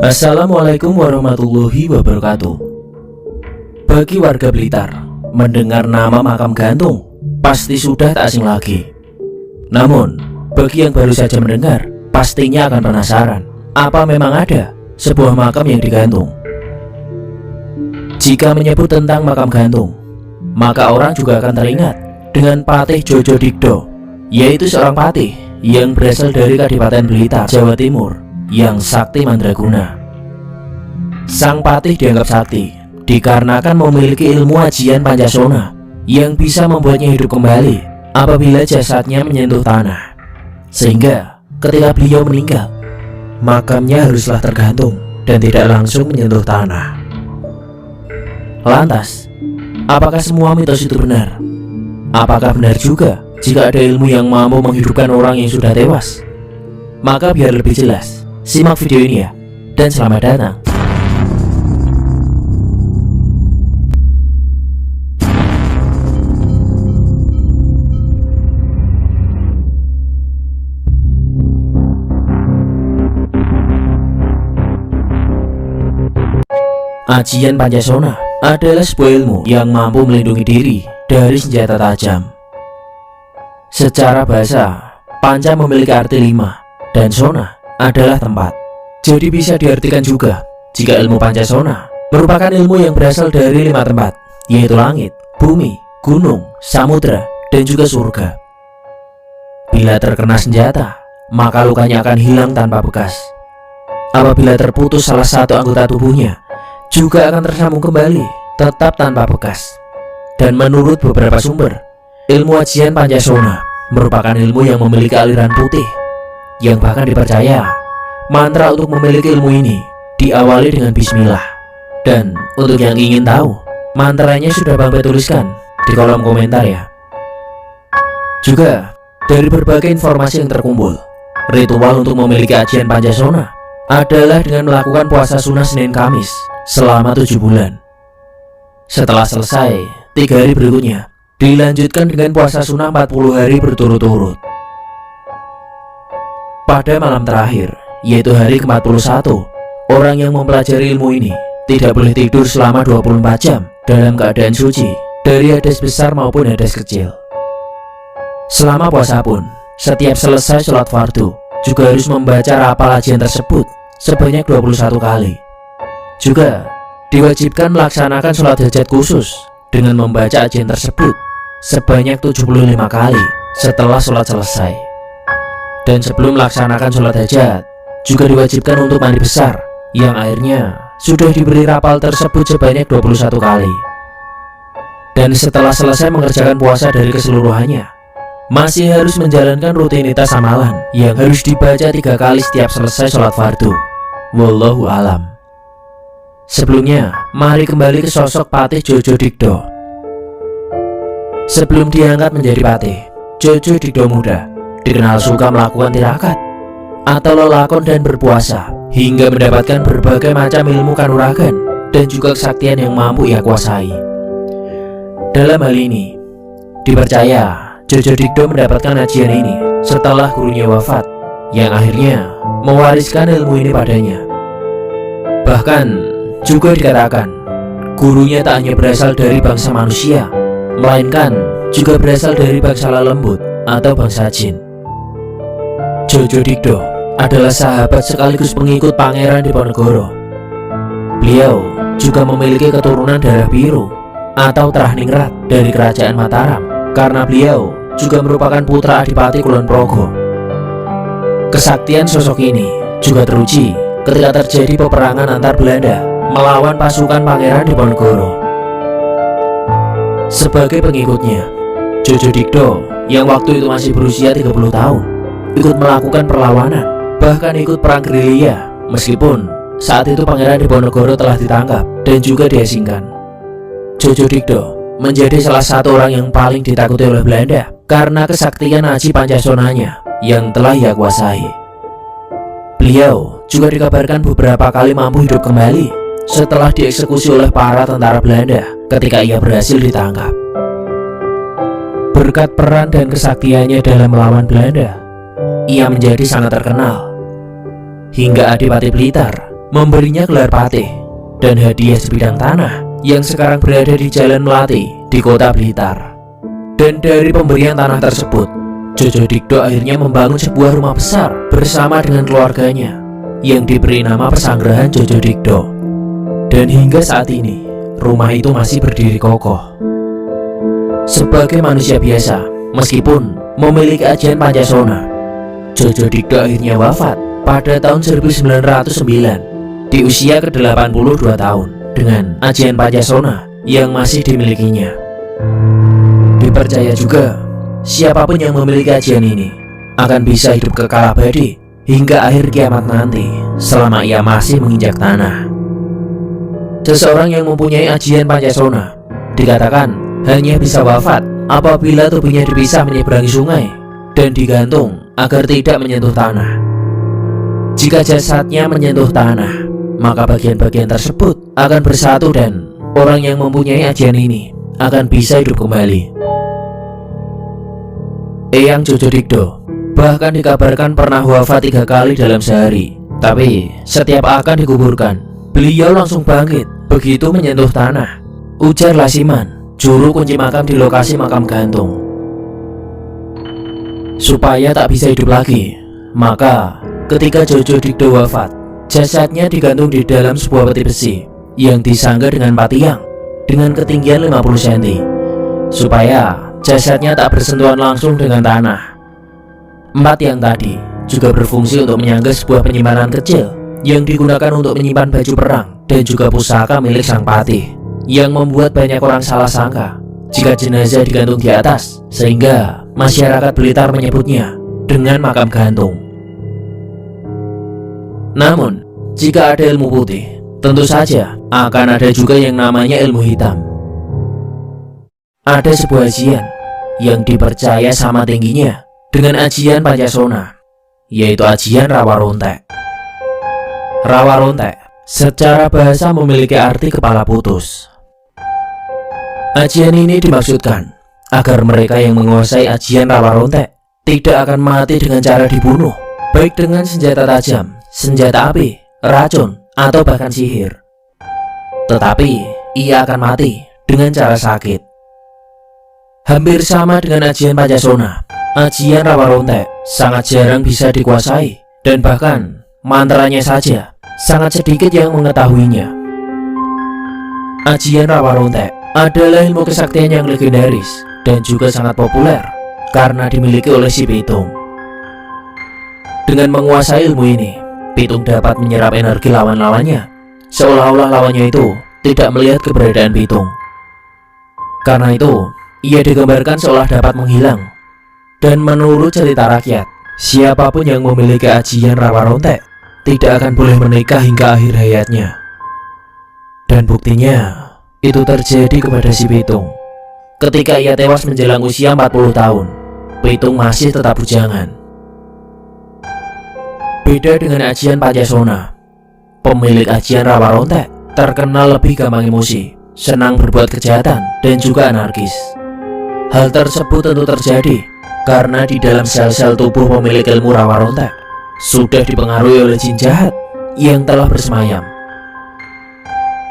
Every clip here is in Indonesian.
Assalamualaikum warahmatullahi wabarakatuh. Bagi warga Blitar, mendengar nama makam gantung pasti sudah tak asing lagi. Namun, bagi yang baru saja mendengar, pastinya akan penasaran, apa memang ada sebuah makam yang digantung? Jika menyebut tentang makam gantung, maka orang juga akan teringat dengan Patih Djojo Digdo, yaitu seorang patih yang berasal dari Kadipaten Blitar, Jawa Timur, yang sakti mandraguna. Sang patih dianggap sakti dikarenakan memiliki ilmu ajian Pancasona yang bisa membuatnya hidup kembali apabila jasadnya menyentuh tanah. Sehingga ketika beliau meninggal, makamnya haruslah tergantung dan tidak langsung menyentuh tanah. Lantas, apakah semua mitos itu benar? Apakah benar juga jika ada ilmu yang mampu menghidupkan orang yang sudah tewas? Maka biar lebih jelas, simak video ini ya, dan selamat datang. Ajian Pancasona adalah sebuah ilmu yang mampu melindungi diri dari senjata tajam. Secara bahasa, panca memiliki arti 5 dan sona adalah tempat. Jadi bisa diartikan juga jika ilmu Pancasona merupakan ilmu yang berasal dari 5 tempat, yaitu langit, bumi, gunung, samudra, dan juga surga. Bila terkena senjata, maka lukanya akan hilang tanpa bekas. Apabila terputus salah satu anggota tubuhnya, juga akan tersambung kembali, tetap tanpa bekas. Dan menurut beberapa sumber, ilmu ajian Pancasona merupakan ilmu yang memiliki aliran putih, yang bahkan dipercaya mantra untuk memiliki ilmu ini diawali dengan bismillah. Dan untuk yang ingin tahu, mantranya sudah Bang Pe tuliskan di kolom komentar ya. Juga dari berbagai informasi yang terkumpul, ritual untuk memiliki ajian Pancasona adalah dengan melakukan puasa sunnah Senin Kamis selama 7 bulan. Setelah selesai, 3 hari berikutnya dilanjutkan dengan puasa sunnah 40 hari berturut-turut. Pada malam terakhir, yaitu hari ke-41, orang yang mempelajari ilmu ini tidak boleh tidur selama 24 jam dalam keadaan suci dari hadas besar maupun hadas kecil. Selama puasa pun, setiap selesai sholat fardu juga harus membaca rapal ajian tersebut sebanyak 21 kali. Juga diwajibkan melaksanakan sholat hajat khusus dengan membaca ajian tersebut sebanyak 75 kali setelah sholat selesai. Dan sebelum melaksanakan sholat hajat, juga diwajibkan untuk mandi besar, yang akhirnya sudah diberi rapal tersebut sebanyak 21 kali. Dan setelah selesai mengerjakan puasa dari keseluruhannya, masih harus menjalankan rutinitas amalan yang harus dibaca 3 kali setiap selesai sholat fardu. Wallahu alam. Sebelumnya, mari kembali ke sosok Patih Djojo Digdo. Sebelum diangkat menjadi patih, Djojo Digdo muda dikenal suka melakukan tirakat atau lelakon dan berpuasa, hingga mendapatkan berbagai macam ilmu kanuragan dan juga kesaktian yang mampu ia kuasai. Dalam hal ini, dipercaya Djojo Digdo mendapatkan ajian ini setelah gurunya wafat, yang akhirnya mewariskan ilmu ini padanya. Bahkan juga dikatakan, gurunya tak hanya berasal dari bangsa manusia, melainkan juga berasal dari bangsa lembut atau bangsa jin. Djojo Digdo adalah sahabat sekaligus pengikut Pangeran Diponegoro. Beliau juga memiliki keturunan darah biru atau Trahningrat dari Kerajaan Mataram, karena beliau juga merupakan putra Adipati Kulon Progo. Kesaktian sosok ini juga teruji ketika terjadi peperangan antar Belanda melawan pasukan Pangeran Diponegoro. Sebagai pengikutnya, Djojo Digdo yang waktu itu masih berusia 30 tahun ikut melakukan perlawanan, bahkan ikut perang gerilya, meskipun saat itu Pangeran Diponegoro telah ditangkap dan juga diasingkan. Djojo Digdo menjadi salah satu orang yang paling ditakuti oleh Belanda karena kesaktian aji Pancasonanya yang telah ia kuasai. Beliau juga dikabarkan beberapa kali mampu hidup kembali setelah dieksekusi oleh para tentara Belanda ketika ia berhasil ditangkap. Berkat peran dan kesaktiannya dalam melawan Belanda, ia menjadi sangat terkenal. hingga Adipati Blitar memberinya gelar patih dan hadiah sebidang tanah yang sekarang berada di Jalan Melati di kota Blitar. Dan dari pemberian tanah tersebut, Jojodikdo akhirnya membangun sebuah rumah besar bersama dengan keluarganya yang diberi nama Pesanggrahan Jojodikdo. Dan hingga saat ini, rumah itu masih berdiri kokoh. Sebagai manusia biasa, meskipun memiliki ajian Pancasona, Jojodikdo akhirnya wafat pada tahun 1909 di usia ke-82 tahun dengan ajian Pancasona yang masih dimilikinya. Dipercaya juga, siapapun yang memiliki ajian ini akan bisa hidup kekal abadi hingga akhir kiamat nanti selama ia masih menginjak tanah. Seseorang yang mempunyai ajian Pancasona dikatakan hanya bisa wafat apabila tubuhnya dipisah menyeberangi sungai dan digantung agar tidak menyentuh tanah. Jika jasadnya menyentuh tanah, maka bagian-bagian tersebut akan bersatu dan orang yang mempunyai ajian ini akan bisa hidup kembali. Eyang Jojodikdo bahkan dikabarkan pernah wafat 3 kali dalam sehari. Tapi setiap akan dikuburkan, beliau langsung bangkit begitu menyentuh tanah, ujar Lasiman, juru kunci makam di lokasi makam gantung. Supaya tak bisa hidup lagi, maka ketika Jojodikdo wafat, jasadnya digantung di dalam sebuah peti besi yang disangga dengan 4 tiang dengan ketinggian 50 cm, supaya jasadnya tak bersentuhan langsung dengan tanah. 4 tiang tadi juga berfungsi untuk menyangga sebuah penyimpanan kecil yang digunakan untuk menyimpan baju perang dan juga pusaka milik sang patih, yang membuat banyak orang salah sangka jika jenazah digantung di atas, sehingga masyarakat Blitar menyebutnya dengan makam gantung. Namun, jika ada ilmu putih, tentu saja akan ada juga yang namanya ilmu hitam. Ada sebuah ajian yang dipercaya sama tingginya dengan ajian Pancasona, yaitu ajian Rawarontek. Rawarontek secara bahasa memiliki arti kepala putus. Ajian ini dimaksudkan agar mereka yang menguasai ajian Rawarontek tidak akan mati dengan cara dibunuh, baik dengan senjata tajam, senjata api, racun, atau bahkan sihir. Tetapi ia akan mati dengan cara sakit. Hampir sama dengan ajian Pancasona, ajian Rawarontek sangat jarang bisa dikuasai, dan bahkan mantranya saja sangat sedikit yang mengetahuinya. Ajian Rawarontek adalah ilmu kesaktian yang legendaris dan juga sangat populer karena dimiliki oleh si Pitung. Dengan menguasai ilmu ini, Pitung dapat menyerap energi lawan-lawannya, seolah-olah lawannya itu tidak melihat keberadaan Pitung. Karena itu, ia digambarkan seolah dapat menghilang. Dan menurut cerita rakyat, siapapun yang memiliki ajian Rawarontek tidak akan boleh menikah hingga akhir hayatnya. Dan buktinya, itu terjadi kepada si Pitung. Ketika ia tewas menjelang usia 40 tahun, Pitung masih tetap bujangan. Beda dengan ajian Pancasona, pemilik ajian Rawarontek terkenal lebih gampang emosi, senang berbuat kejahatan, dan juga anarkis. Hal tersebut tentu terjadi karena di dalam sel-sel tubuh pemilik ilmu Rawarontek sudah dipengaruhi oleh jin jahat yang telah bersemayam.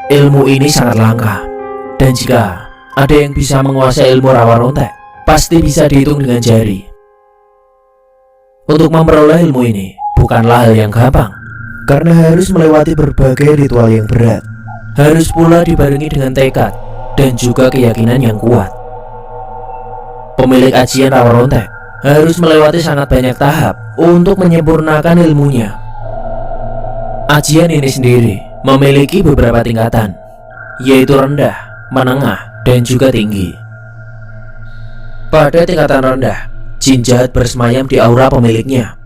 Ilmu ini sangat langka, dan jika ada yang bisa menguasai ilmu Rawarontek, pasti bisa dihitung dengan jari. Untuk memperoleh ilmu ini bukanlah hal yang gampang, karena harus melewati berbagai ritual yang berat. Harus pula dibarengi dengan tekad dan juga keyakinan yang kuat. Pemilik ajian Rawarontek harus melewati sangat banyak tahap untuk menyempurnakan ilmunya. Ajian ini sendiri memiliki beberapa tingkatan, yaitu rendah, menengah, dan juga tinggi. Pada tingkatan rendah, jin jahat bersemayam di aura pemiliknya.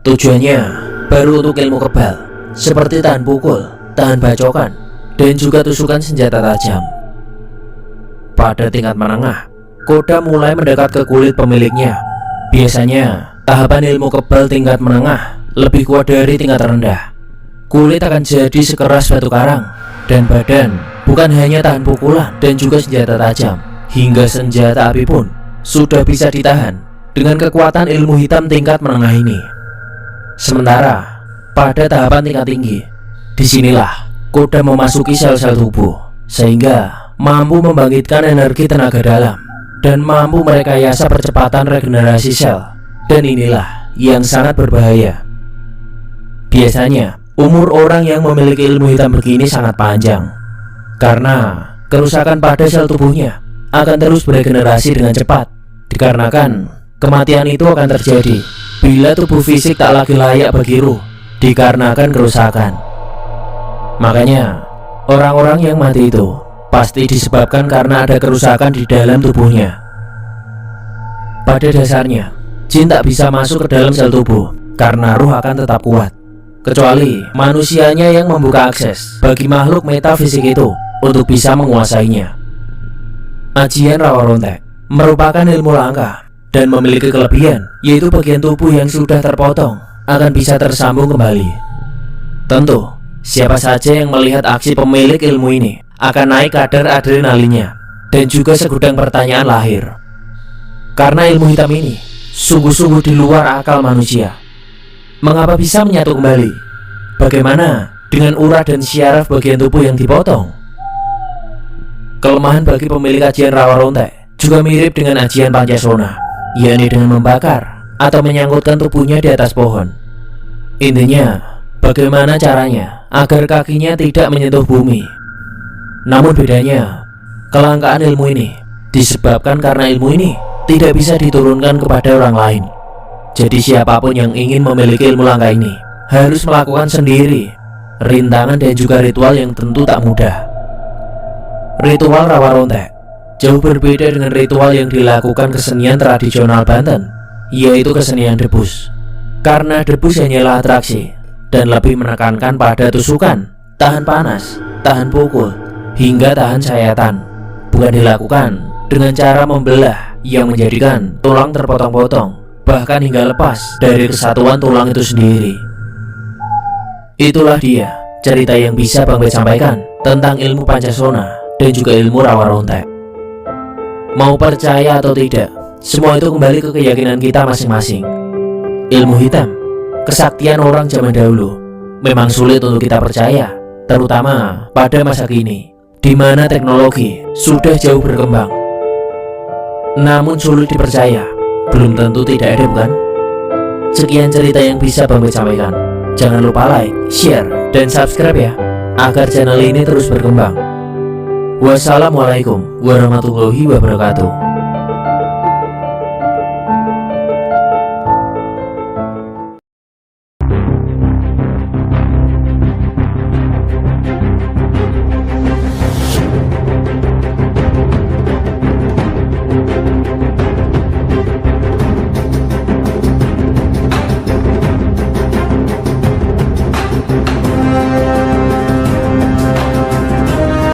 Tujuannya baru untuk ilmu kebal, seperti tahan pukul, tahan bacokan, dan juga tusukan senjata tajam. Pada tingkat menengah, koda mulai mendekat ke kulit pemiliknya. Biasanya, tahapan ilmu kebal tingkat menengah lebih kuat dari tingkat rendah. Kulit akan jadi sekeras batu karang, dan badan bukan hanya tahan pukulan dan juga senjata tajam, hingga senjata api pun sudah bisa ditahan dengan kekuatan ilmu hitam tingkat menengah ini. Sementara, pada tahapan tingkat tinggi. Disinilah kuda memasuki sel-sel tubuh, sehingga mampu membangkitkan energi tenaga dalam dan mampu merekayasa percepatan regenerasi sel. Dan inilah yang sangat berbahaya. Biasanya, umur orang yang memiliki ilmu hitam begini sangat panjang, karena kerusakan pada sel tubuhnya akan terus beregenerasi dengan cepat. Dikarenakan kematian itu akan terjadi bila tubuh fisik tak lagi layak bagi ruh, dikarenakan kerusakan. Makanya, orang-orang yang mati itu pasti disebabkan karena ada kerusakan di dalam tubuhnya. Pada dasarnya, jin tak bisa masuk ke dalam sel tubuh karena ruh akan tetap kuat, kecuali manusianya yang membuka akses bagi makhluk metafisik itu untuk bisa menguasainya. Ajian Rawa Rontek merupakan ilmu langka dan memiliki kelebihan, yaitu bagian tubuh yang sudah terpotong akan bisa tersambung kembali. Tentu, siapa saja yang melihat aksi pemilik ilmu ini akan naik kadar adrenalinnya, dan juga segudang pertanyaan lahir. Karena ilmu hitam ini sungguh-sungguh di luar akal manusia. Mengapa bisa menyatu kembali? Bagaimana dengan urat dan syaraf bagian tubuh yang dipotong? Kelemahan bagi pemilik ajian Rawa Rontek juga mirip dengan ajian Pancasona, yakni dengan membakar atau menyangkutkan tubuhnya di atas pohon. Intinya, bagaimana caranya agar kakinya tidak menyentuh bumi. Namun bedanya, kelangkaan ilmu ini disebabkan karena ilmu ini tidak bisa diturunkan kepada orang lain. Jadi siapapun yang ingin memiliki ilmu langka ini harus melakukan sendiri rintangan dan juga ritual yang tentu tak mudah. Ritual Rawa Rontek jauh berbeda dengan ritual yang dilakukan kesenian tradisional Banten, yaitu kesenian debus. Karena debus hanyalah atraksi dan lebih menekankan pada tusukan, tahan panas, tahan pukul, hingga tahan sayatan. Bukan dilakukan dengan cara membelah yang menjadikan tulang terpotong-potong, bahkan hingga lepas dari kesatuan tulang itu sendiri. Itulah dia cerita yang bisa Bang Bet sampaikan tentang ilmu Pancasona dan juga ilmu Rawa Rontek. Mau percaya atau tidak, semua itu kembali ke keyakinan kita masing-masing. Ilmu hitam, kesaktian orang zaman dahulu, memang sulit untuk kita percaya, terutama pada masa kini, di mana teknologi sudah jauh berkembang. Namun sulit dipercaya, belum tentu tidak ada, bukan? Sekian cerita yang bisa Bang Bet sampaikan. Jangan lupa like, share, dan subscribe ya, agar channel ini terus berkembang. Wassalamualaikum warahmatullahi wabarakatuh.